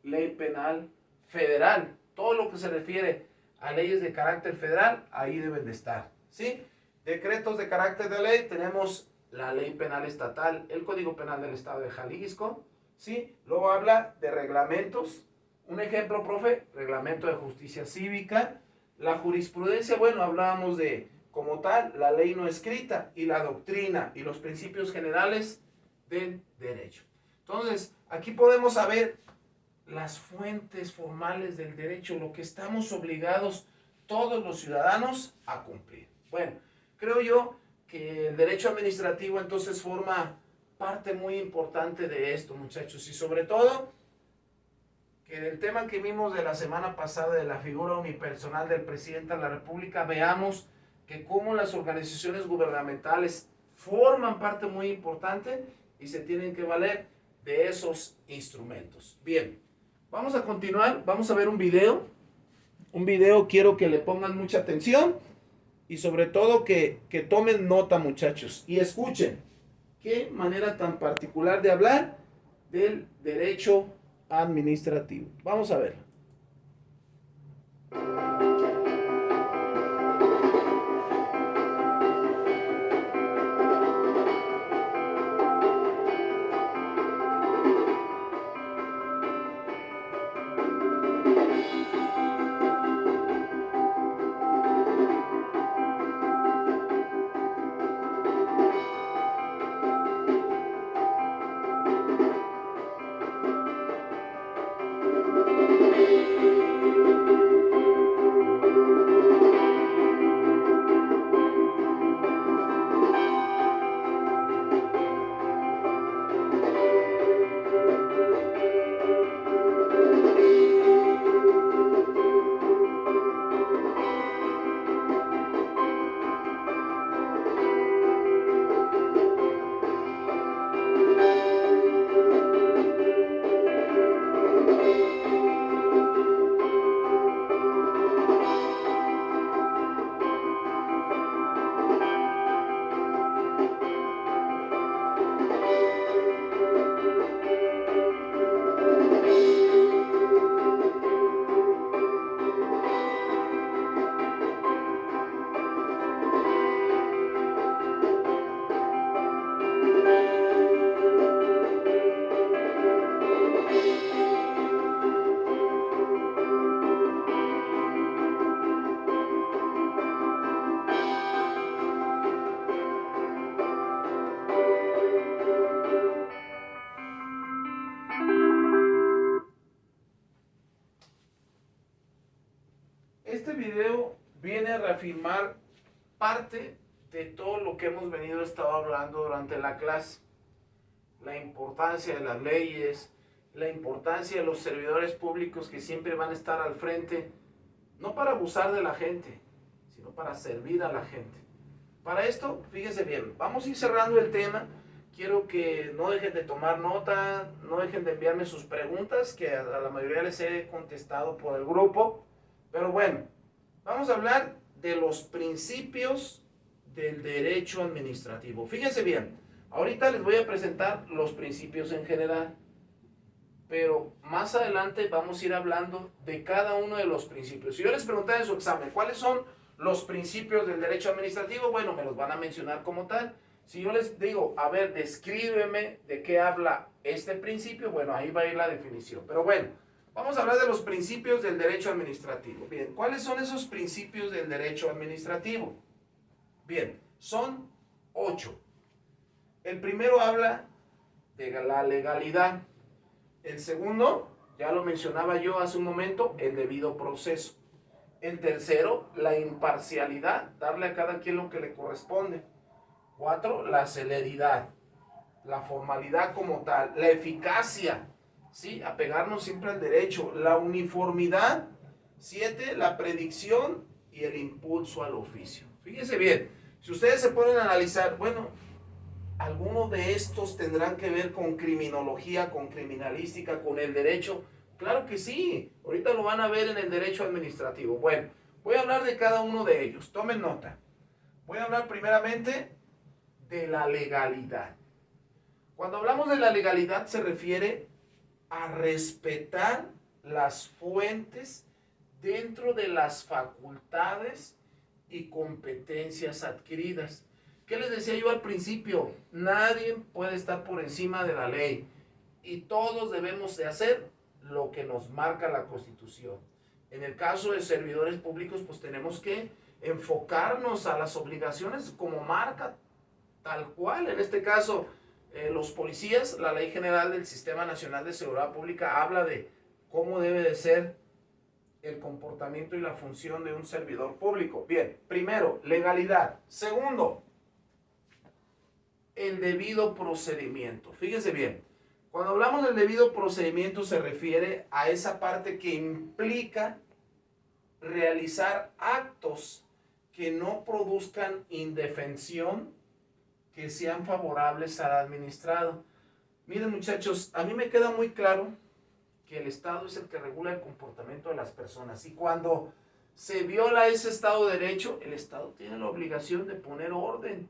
ley penal federal. Todo lo que se refiere a leyes de carácter federal, ahí deben de estar, ¿sí? Decretos de carácter de ley, tenemos la ley penal estatal, el Código Penal del Estado de Jalisco, ¿sí? Luego habla de reglamentos. Un ejemplo, profe, reglamento de justicia cívica. La jurisprudencia, bueno, hablábamos de, como tal, la ley no escrita y la doctrina y los principios generales del derecho. Entonces, aquí podemos saber las fuentes formales del derecho, lo que estamos obligados todos los ciudadanos a cumplir. Bueno, creo yo que el derecho administrativo entonces forma parte muy importante de esto, muchachos, y sobre todo que del tema que vimos de la semana pasada de la figura unipersonal del presidente de la República, veamos que cómo las organizaciones gubernamentales forman parte muy importante y se tienen que valer de esos instrumentos. Bien, vamos a continuar, vamos a ver un video quiero que le pongan mucha atención y sobre todo que tomen nota, muchachos, y escuchen qué manera tan particular de hablar del derecho administrativo. Vamos a ver. Este video viene a reafirmar parte de todo lo que hemos venido estado hablando durante la clase. La importancia de las leyes, la importancia de los servidores públicos que siempre van a estar al frente, no para abusar de la gente, sino para servir a la gente. Para esto, fíjense bien, vamos a ir cerrando el tema. Quiero que no dejen de tomar nota, no dejen de enviarme sus preguntas, que a la mayoría les he contestado por el grupo. Pero bueno, vamos a hablar de los principios del derecho administrativo. Fíjense bien, ahorita les voy a presentar los principios en general, pero más adelante vamos a ir hablando de cada uno de los principios. Si yo les preguntara en su examen, ¿cuáles son los principios del derecho administrativo? Bueno, me los van a mencionar como tal. Si yo les digo, a ver, descríbeme de qué habla este principio, bueno, ahí va a ir la definición. Pero bueno, vamos a hablar de los principios del derecho administrativo. Bien, ¿cuáles son esos principios del derecho administrativo? Bien, son 8. El primero habla de la legalidad. El segundo, ya lo mencionaba yo hace un momento, el debido proceso. El tercero, la imparcialidad, darle a cada quien lo que le corresponde. 4, la celeridad, la formalidad como tal, la eficacia, ¿sí? Apegarnos siempre al derecho, la uniformidad. 7, la predicción y el impulso al oficio. Fíjense bien, si ustedes se ponen a analizar, bueno, algunos de estos tendrán que ver con criminología, con criminalística, con el derecho. Claro que sí, ahorita lo van a ver en el derecho administrativo. Bueno, voy a hablar de cada uno de ellos, tomen nota. Voy a hablar primeramente de la legalidad. Cuando hablamos de la legalidad se refiere a respetar las fuentes dentro de las facultades y competencias adquiridas. ¿Qué les decía yo al principio? Nadie puede estar por encima de la ley y todos debemos de hacer lo que nos marca la Constitución. En el caso de servidores públicos, pues tenemos que enfocarnos a las obligaciones como marca tal cual. En este caso, los policías, la Ley General del Sistema Nacional de Seguridad Pública habla de cómo debe de ser el comportamiento y la función de un servidor público. Bien, primero, legalidad. Segundo, el debido procedimiento. Fíjense bien, cuando hablamos del debido procedimiento se refiere a esa parte que implica realizar actos que no produzcan indefensión, que sean favorables al administrado. Miren, muchachos, a mí me queda muy claro que el Estado es el que regula el comportamiento de las personas, y cuando se viola ese Estado de Derecho, el Estado tiene la obligación de poner orden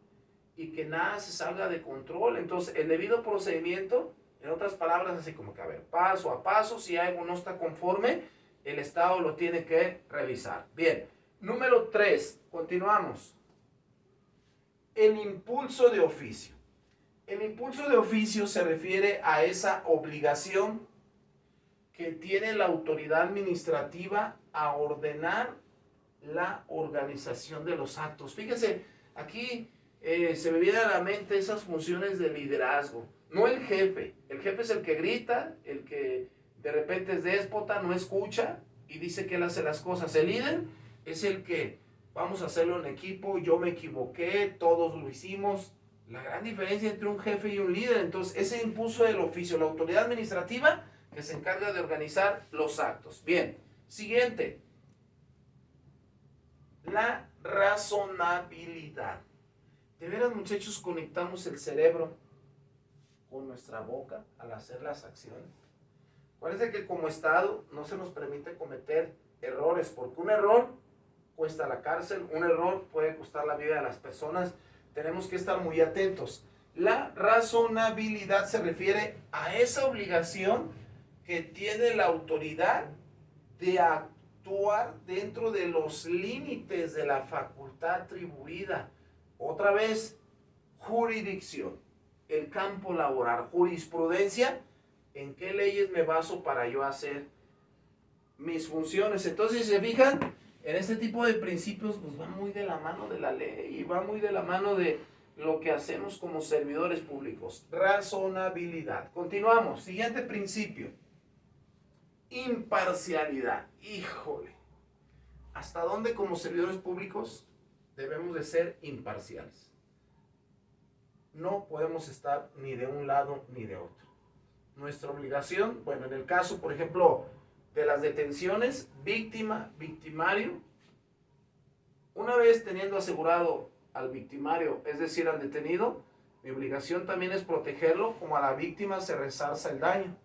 y que nada se salga de control. Entonces, el debido procedimiento, en otras palabras, así como que, a ver, paso a paso, si algo no está conforme, el Estado lo tiene que revisar. Bien, número 3, continuamos. El impulso de oficio. El impulso de oficio se refiere a esa obligación que tiene la autoridad administrativa a ordenar la organización de los actos. Fíjese, aquí se me viene a la mente esas funciones de liderazgo. No el jefe es el que grita, el que de repente es déspota, no escucha y dice que él hace las cosas. El líder es el que vamos a hacerlo en equipo, yo me equivoqué, todos lo hicimos. La gran diferencia entre un jefe y un líder. Entonces, ese impulso del oficio, la autoridad administrativa que se encarga de organizar los actos. Bien, siguiente. La razonabilidad. De veras, muchachos, conectamos el cerebro con nuestra boca al hacer las acciones. Acuérdense que como Estado no se nos permite cometer errores, porque un error cuesta la cárcel, un error puede costar la vida de las personas. Tenemos que estar muy atentos. La razonabilidad se refiere a esa obligación que tiene la autoridad de actuar dentro de los límites de la facultad atribuida. Otra vez, jurisdicción, el campo laboral, jurisprudencia, ¿en qué leyes me baso para yo hacer mis funciones? Entonces, si se fijan, en este tipo de principios, pues va muy de la mano de la ley y va muy de la mano de lo que hacemos como servidores públicos. Razonabilidad. Continuamos. Siguiente principio. Imparcialidad. Híjole. ¿Hasta dónde como servidores públicos debemos de ser imparciales? No podemos estar ni de un lado ni de otro. Nuestra obligación, bueno, en el caso, por ejemplo, de las detenciones, víctima, victimario, una vez teniendo asegurado al victimario, es decir, al detenido, mi obligación también es protegerlo, como a la víctima se resarza el daño.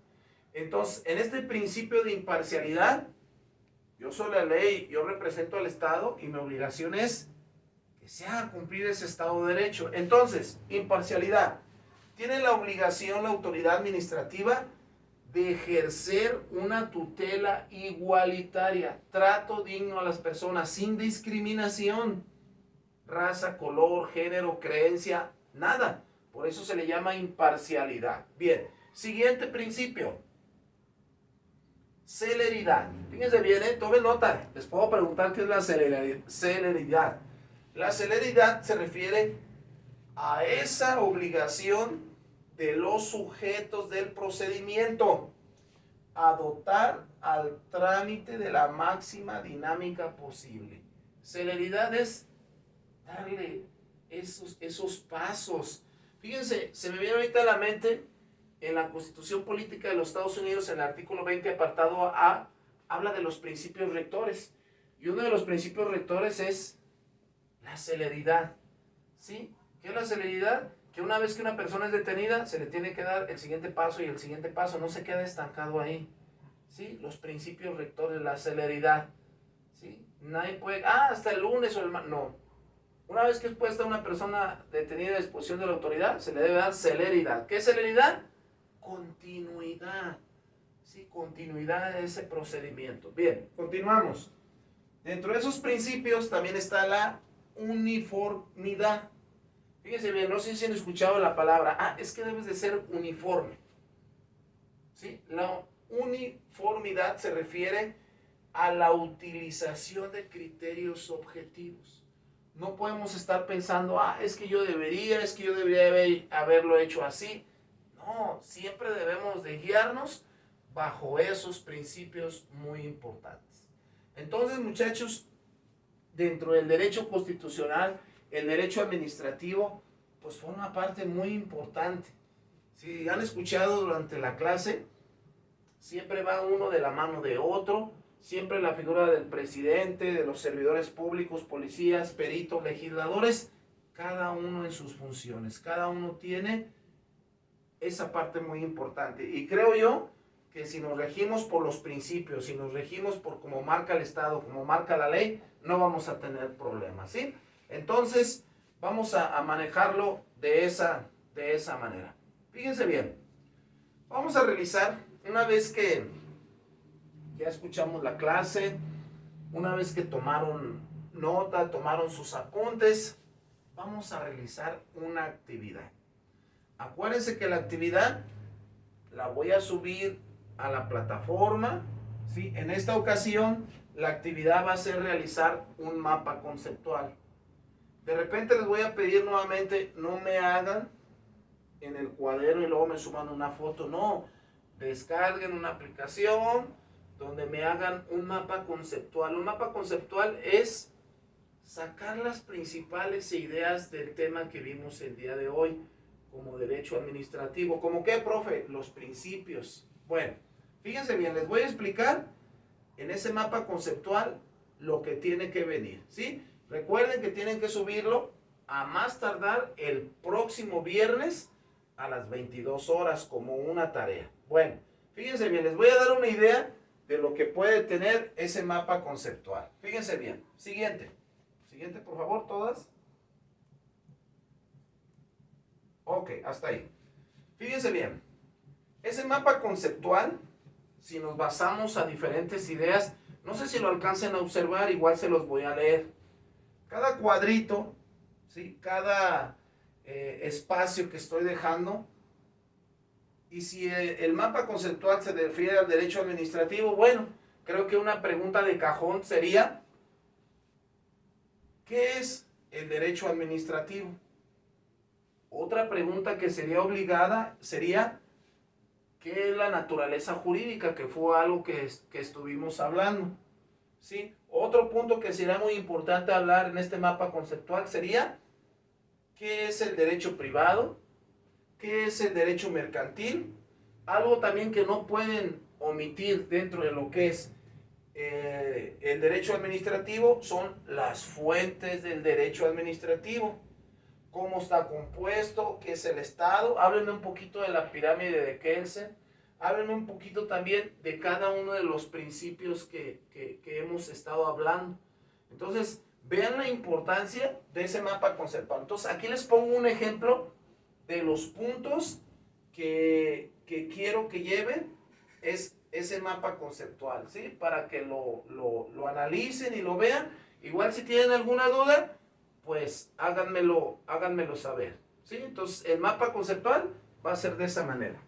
Entonces, en este principio de imparcialidad, yo soy la ley, yo represento al Estado y mi obligación es que se haga cumplir ese Estado de Derecho. Entonces, imparcialidad. Tiene la obligación la autoridad administrativa de ejercer una tutela igualitaria, trato digno a las personas, sin discriminación, raza, color, género, creencia, nada. Por eso se le llama imparcialidad. Bien, siguiente principio. Celeridad. Fíjense bien, tomen nota. Les puedo preguntar qué es la celeridad. La celeridad se refiere a esa obligación de los sujetos del procedimiento a dotar al trámite de la máxima dinámica posible. Celeridad es darle esos pasos. Fíjense, se me viene ahorita a la mente en la Constitución Política de los Estados Unidos, en el artículo 20, apartado A, habla de los principios rectores. Y uno de los principios rectores es la celeridad. ¿Sí? ¿Qué es la celeridad? Que una vez que una persona es detenida, se le tiene que dar el siguiente paso y el siguiente paso, no se queda estancado ahí. ¿Sí? Los principios rectores, la celeridad. ¿Sí? Nadie puede, hasta el lunes o el martes, no. Una vez que es puesta una persona detenida a disposición de la autoridad, se le debe dar celeridad. ¿Qué es celeridad? Continuidad. ¿Sí? Continuidad de ese procedimiento. Bien, continuamos. Dentro de esos principios también está la uniformidad. Fíjense bien, no sé si han escuchado la palabra, es que debes de ser uniforme. ¿Sí? La uniformidad se refiere a la utilización de criterios objetivos. No podemos estar pensando, es que yo debería haberlo hecho así. No, siempre debemos de guiarnos bajo esos principios muy importantes. Entonces, muchachos, dentro del derecho constitucional, el derecho administrativo, pues forma parte muy importante. Si han escuchado durante la clase, siempre va uno de la mano de otro, siempre la figura del presidente, de los servidores públicos, policías, peritos, legisladores, cada uno en sus funciones, cada uno tiene esa parte muy importante. Y creo yo que si nos regimos por los principios, si nos regimos por como marca el Estado, como marca la ley, no vamos a tener problemas, ¿sí? Entonces, vamos a manejarlo de esa manera. Fíjense bien, vamos a realizar, una vez que ya escuchamos la clase, una vez que tomaron nota, tomaron sus apuntes, vamos a realizar una actividad. Acuérdense que la actividad la voy a subir a la plataforma, ¿sí? En esta ocasión, la actividad va a ser realizar un mapa conceptual. De repente les voy a pedir nuevamente, no me hagan en el cuaderno y luego me suban una foto, no. Descarguen una aplicación donde me hagan un mapa conceptual. Un mapa conceptual es sacar las principales ideas del tema que vimos el día de hoy, como derecho administrativo. ¿Cómo qué, profe? Los principios. Bueno, fíjense bien, les voy a explicar en ese mapa conceptual lo que tiene que venir, ¿sí? Recuerden que tienen que subirlo a más tardar el próximo viernes a las 22 horas como una tarea. Bueno, fíjense bien, les voy a dar una idea de lo que puede tener ese mapa conceptual. Fíjense bien. Siguiente. Siguiente, por favor, todas. Ok, hasta ahí. Fíjense bien. Ese mapa conceptual, si nos basamos a diferentes ideas, no sé si lo alcancen a observar, igual se los voy a leer. Cada cuadrito, ¿sí? Cada espacio que estoy dejando, y si el mapa conceptual se refiere al derecho administrativo, bueno, creo que una pregunta de cajón sería, ¿qué es el derecho administrativo? Otra pregunta que sería obligada sería, ¿qué es la naturaleza jurídica? Que fue algo que estuvimos hablando, ¿sí? Otro punto que será muy importante hablar en este mapa conceptual sería, ¿qué es el derecho privado? ¿Qué es el derecho mercantil? Algo también que no pueden omitir dentro de lo que es el derecho administrativo son las fuentes del derecho administrativo. ¿Cómo está compuesto? ¿Qué es el Estado? Háblenme un poquito de la pirámide de Kelsen. Háblenme un poquito también de cada uno de los principios que hemos estado hablando. Entonces, vean la importancia de ese mapa conceptual. Entonces, aquí les pongo un ejemplo de los puntos que quiero que lleven es ese mapa conceptual, ¿sí? Para que lo analicen y lo vean. Igual si tienen alguna duda, pues háganmelo saber, ¿sí? Entonces el mapa conceptual va a ser de esa manera.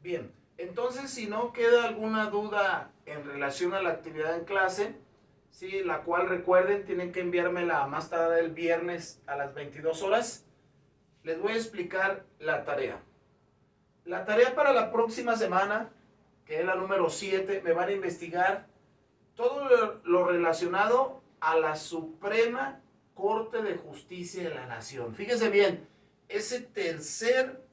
Bien, entonces si no queda alguna duda en relación a la actividad en clase, ¿sí? La cual recuerden, tienen que enviármela más tarde el viernes a las 22 horas, les voy a explicar la tarea. La tarea para la próxima semana, que es la número 7, me van a investigar todo lo relacionado a la Suprema Corte de Justicia de la Nación. Fíjense bien, ese tercer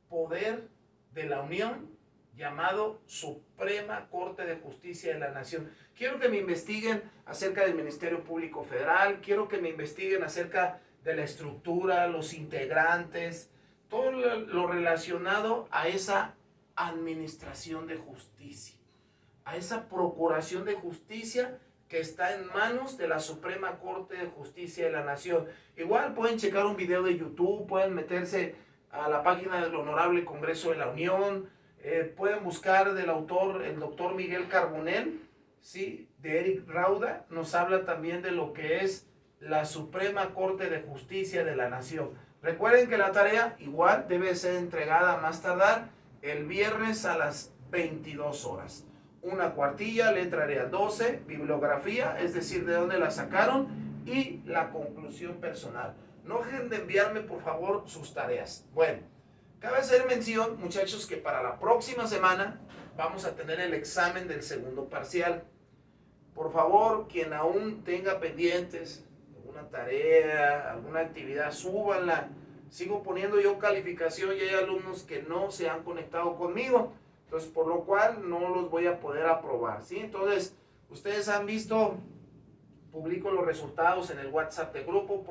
poder de la Unión llamado Suprema Corte de Justicia de la Nación. Quiero que me investiguen acerca del Ministerio Público Federal, quiero que me investiguen acerca de la estructura, los integrantes, todo lo relacionado a esa administración de justicia, a esa procuración de justicia que está en manos de la Suprema Corte de Justicia de la Nación. Igual pueden checar un video de YouTube, pueden meterse a la página del Honorable Congreso de la Unión, pueden buscar del autor, el doctor Miguel Carbonell, ¿sí? De Eric Rauda, nos habla también de lo que es la Suprema Corte de Justicia de la Nación. Recuerden que la tarea igual debe ser entregada a más tardar el viernes a las 22 horas. Una cuartilla, letra área 12, bibliografía, es decir, de dónde la sacaron, y la conclusión personal. No dejen de enviarme, por favor, sus tareas. Bueno, cabe hacer mención, muchachos, que para la próxima semana vamos a tener el examen del segundo parcial. Por favor, quien aún tenga pendientes alguna tarea, alguna actividad, súbanla. Sigo poniendo yo calificación y hay alumnos que no se han conectado conmigo. Entonces, por lo cual no los voy a poder aprobar, ¿sí? Entonces, ustedes han visto, publico los resultados en el WhatsApp de grupo,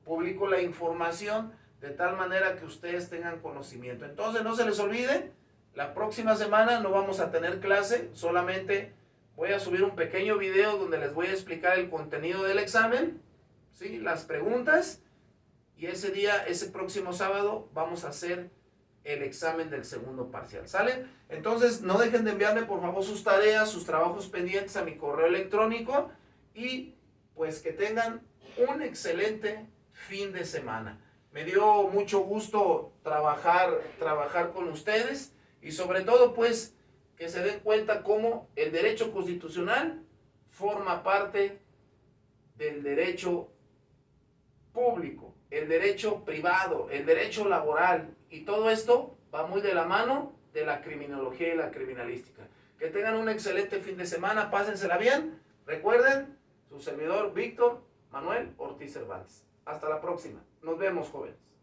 publico la información de tal manera que ustedes tengan conocimiento. Entonces no se les olvide, la próxima semana no vamos a tener clase, solamente voy a subir un pequeño video donde les voy a explicar el contenido del examen, ¿sí? Las preguntas, y ese día, ese próximo sábado, vamos a hacer el examen del segundo parcial, ¿sale? Entonces no dejen de enviarme por favor sus tareas, sus trabajos pendientes a mi correo electrónico, y pues que tengan un excelente fin de semana. Me dio mucho gusto trabajar con ustedes, y sobre todo pues que se den cuenta cómo el derecho constitucional forma parte del derecho público, el derecho privado, el derecho laboral, y todo esto va muy de la mano de la criminología y la criminalística. Que tengan un excelente fin de semana, pásensela bien. Recuerden, su servidor Víctor Manuel Ortiz Cervantes. Hasta la próxima. Nos vemos, jóvenes.